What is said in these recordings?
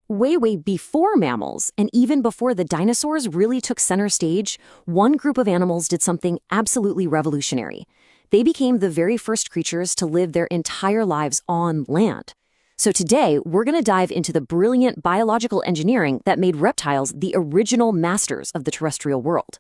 Way before mammals, and even before the dinosaurs really took center stage, one group of animals did something absolutely revolutionary. They became the very first creatures to live their entire lives on land. So today, we're going to dive into the brilliant biological engineering that made reptiles the original masters of the terrestrial world.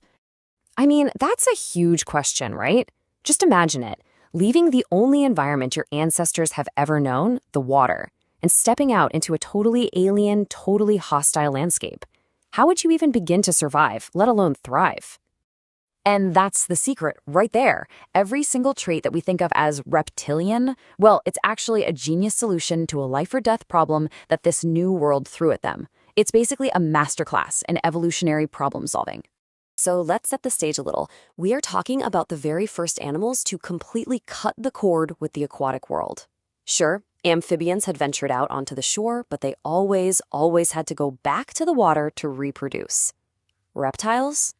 I mean, that's a huge question, right? Just imagine it, leaving the only environment your ancestors have ever known, the water, and stepping out into a totally alien, totally hostile landscape. How would you even begin to survive, let alone thrive? And that's the secret right there. Every single trait that we think of as reptilian, well, it's actually a genius solution to a life or death problem that this new world threw at them. It's basically a masterclass in evolutionary problem solving. So let's set the stage a little. We are talking about the very first animals to completely cut the cord with the aquatic world. Sure, amphibians had ventured out onto the shore, but they always had to go back to the water to reproduce. Reptiles?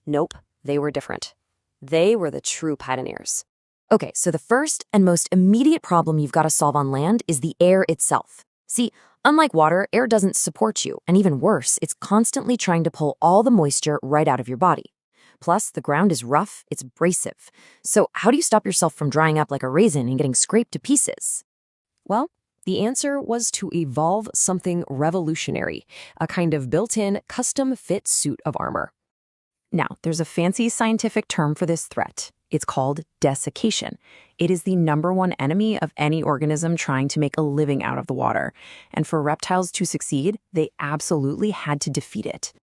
Nope, they were different. They were the true pioneers. Okay, so the first and most immediate problem you've got to solve on land is the air itself. See, unlike water, air doesn't support you, and even worse, it's constantly trying to pull all the moisture right out of your body. Plus, the ground is rough, it's abrasive. So how do you stop yourself from drying up like a raisin and getting scraped to pieces? Well, the answer was to evolve something revolutionary, a kind of built-in, custom-fit suit of armor. Now, there's a fancy scientific term for this threat. It's called desiccation. It is the #1 enemy of any organism trying to make a living out of the water. And for reptiles to succeed, they absolutely had to defeat it.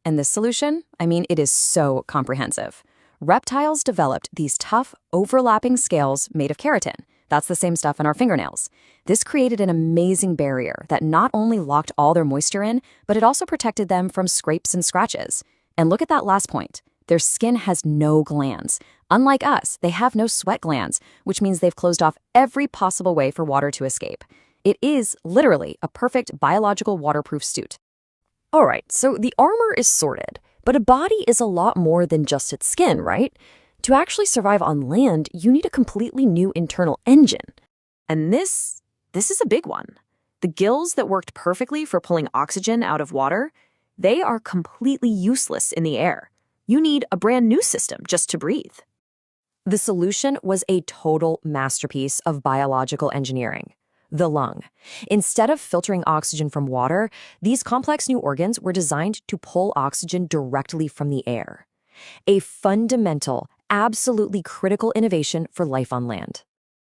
And this solution? I mean, it is so comprehensive. Reptiles developed these tough, overlapping scales made of keratin. That's the same stuff in our fingernails. This created an amazing barrier that not only locked all their moisture in, but it also protected them from scrapes and scratches. And look at that last point. Their skin has no glands. Unlike us, they have no sweat glands, which means they've closed off every possible way for water to escape. It is literally a perfect biological waterproof suit. All right, so the armor is sorted, but a body is a lot more than just its skin, right? To actually survive on land, you need a completely new internal engine. And this is a big one. The gills that worked perfectly for pulling oxygen out of water, they are completely useless in the air. You need a brand new system just to breathe. The solution was a total masterpiece of biological engineering. The lung. Instead of filtering oxygen from water, these complex new organs were designed to pull oxygen directly from the air. A fundamental, absolutely critical innovation for life on land.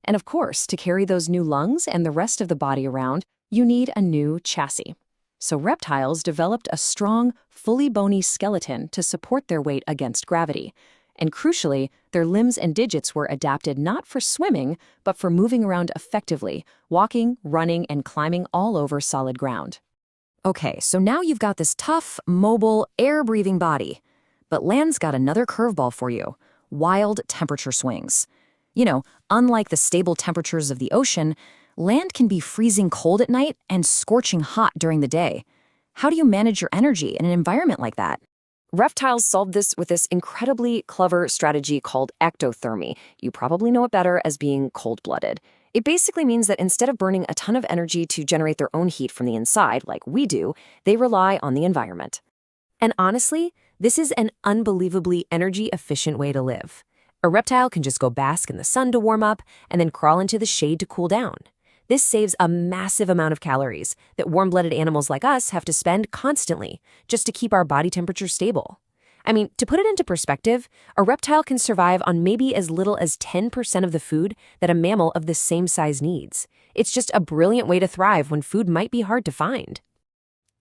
And of course, to carry those new lungs and the rest of the body around, you need a new chassis. So reptiles developed a strong, fully bony skeleton to support their weight against gravity. And crucially, their limbs and digits were adapted not for swimming, but for moving around effectively, walking, running, and climbing all over solid ground. Okay, so now you've got this tough, mobile, air-breathing body. But land's got another curveball for you: wild temperature swings. You know, unlike the stable temperatures of the ocean, land can be freezing cold at night and scorching hot during the day. How do you manage your energy in an environment like that? Reptiles solved this with this incredibly clever strategy called ectothermy. You probably know it better as being cold-blooded. It basically means that instead of burning a ton of energy to generate their own heat from the inside, like we do, they rely on the environment. And honestly, this is an unbelievably energy-efficient way to live. A reptile can just go bask in the sun to warm up and then crawl into the shade to cool down. This saves a massive amount of calories that warm-blooded animals like us have to spend constantly just to keep our body temperature stable. I mean, to put it into perspective, a reptile can survive on maybe as little as 10% of the food that a mammal of the same size needs. It's just a brilliant way to thrive when food might be hard to find.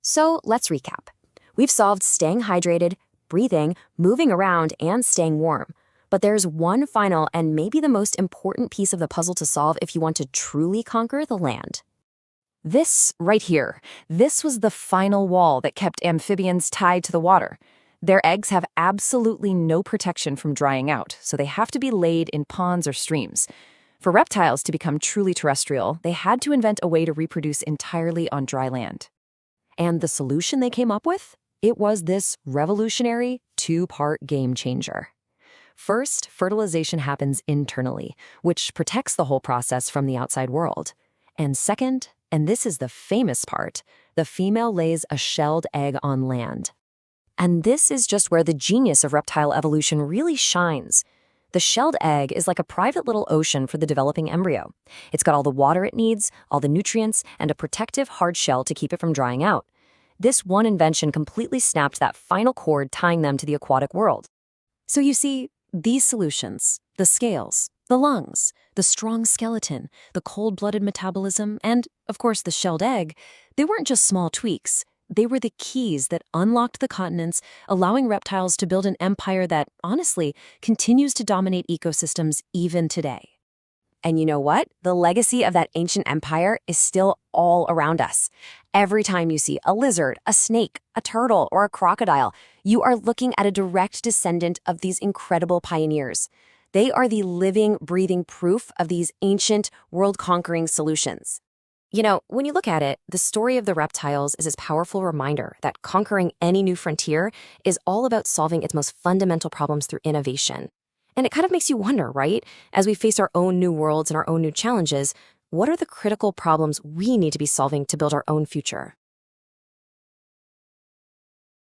So let's recap. We've solved staying hydrated, breathing, moving around, and staying warm. But there's one final and maybe the most important piece of the puzzle to solve if you want to truly conquer the land. This right here, this was the final wall that kept amphibians tied to the water. Their eggs have absolutely no protection from drying out, so they have to be laid in ponds or streams. For reptiles to become truly terrestrial, they had to invent a way to reproduce entirely on dry land. And the solution they came up with? It was this revolutionary two-part game changer. First, fertilization happens internally, which protects the whole process from the outside world. And second, and this is the famous part, The female lays a shelled egg on land. And this is just where the genius of reptile evolution really shines. The shelled egg is like a private little ocean for the developing embryo. It's got all the water it needs, all the nutrients, and a protective hard shell to keep it from drying out. This one invention completely snapped that final cord tying them to the aquatic world. So you see, these solutions, the scales, the lungs, the strong skeleton, the cold-blooded metabolism, and, of course, the shelled egg, they weren't just small tweaks. They were the keys that unlocked the continents, allowing reptiles to build an empire that, honestly, continues to dominate ecosystems even today. And you know what? The legacy of that ancient empire is still all around us. Every time you see a lizard, a snake, a turtle, or a crocodile, you are looking at a direct descendant of these incredible pioneers. They are the living, breathing proof of these ancient, world-conquering solutions. You know, when you look at it, the story of the reptiles is this powerful reminder that conquering any new frontier is all about solving its most fundamental problems through innovation. And it kind of makes you wonder, right? As we face our own new worlds and our own new challenges, what are the critical problems we need to be solving to build our own future?